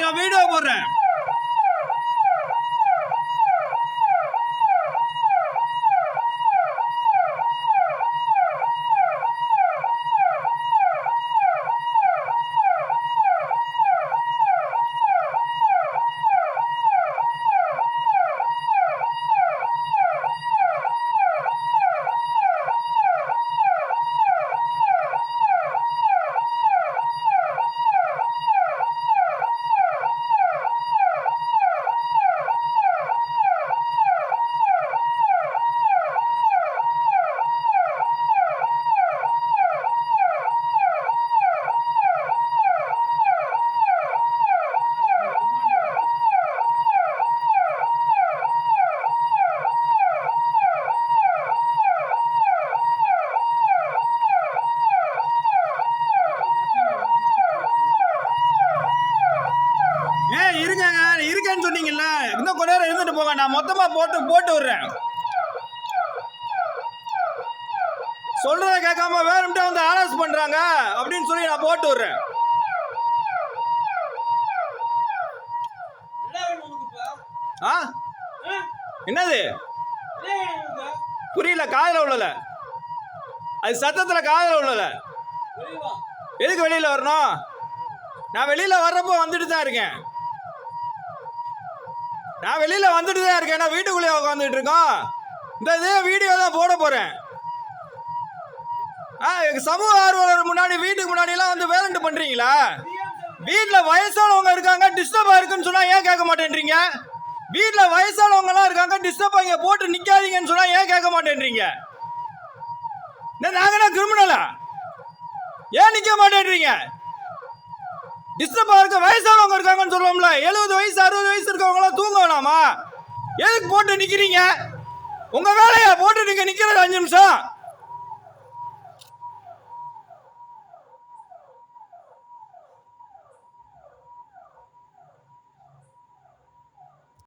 நாளைக்கு நான் வீடியோ போடுறேன். இருக்கேன்னு சொன்னீங்கல்ல, இன்னும் கொஞ்ச நேரம் இருந்துட்டு போங்க. நான் மொத்தமா போட்டு விடுறேன். சொல்றத கேட்காம வேணும்ட்டு வந்து ஆலோஸ் பண்றாங்க அப்படின்னு சொல்லி நான் போட்டு விடுறேன். என்னது புரியல? காதல உள்ளல, அது சத்தத்துல காதல உள்ளல. எதுக்கு வெளியில வரணும்? நான் வெளியில வர்றப்போ வந்துட்டு தான் இருக்கேன். நான் வெளியில வந்துட்டு தான் இருக்கேன். நான் வீட்டுக்குள்ளே உட்காந்துட்டு இருக்கோம். இந்த இதே வீடியோ தான் போட போறேன். சமூக ஆர்வலர் முன்னாடி, வீட்டுக்கு முன்னாடி எல்லாம் வந்து வேலண்ட் பண்றீங்களா? வீட்டுல வயசானவங்க இருக்காங்க, டிஸ்டர்பா இருக்குன்னு சொன்னா ஏன் கேட்க மாட்டேன்றீங்க? வீட்டுல வயசானவங்க எல்லாம் இருக்காங்க, டிஸ்டர்பா இங்க போட்டு நிக்காதீங்கன்னு சொன்னா ஏன் கேட்க மாட்டேன்றீங்க? நாங்க கிரிமினலா? ஏன் நிக்க மாட்டேன்றீங்க? டிஸ்டர்பா இருக்க வயசானவங்க இருக்காங்கன்னு சொல்லுவோம்ல. 70 வயசு 60 வயசு இருக்கவங்க எல்லாம் தூங்க வேணாமா? எதுக்கு போட்டு நிக்கிறீங்க? உங்க வேலையா போட்டு நீங்க நிக்கிறது 5 நிமிஷம்?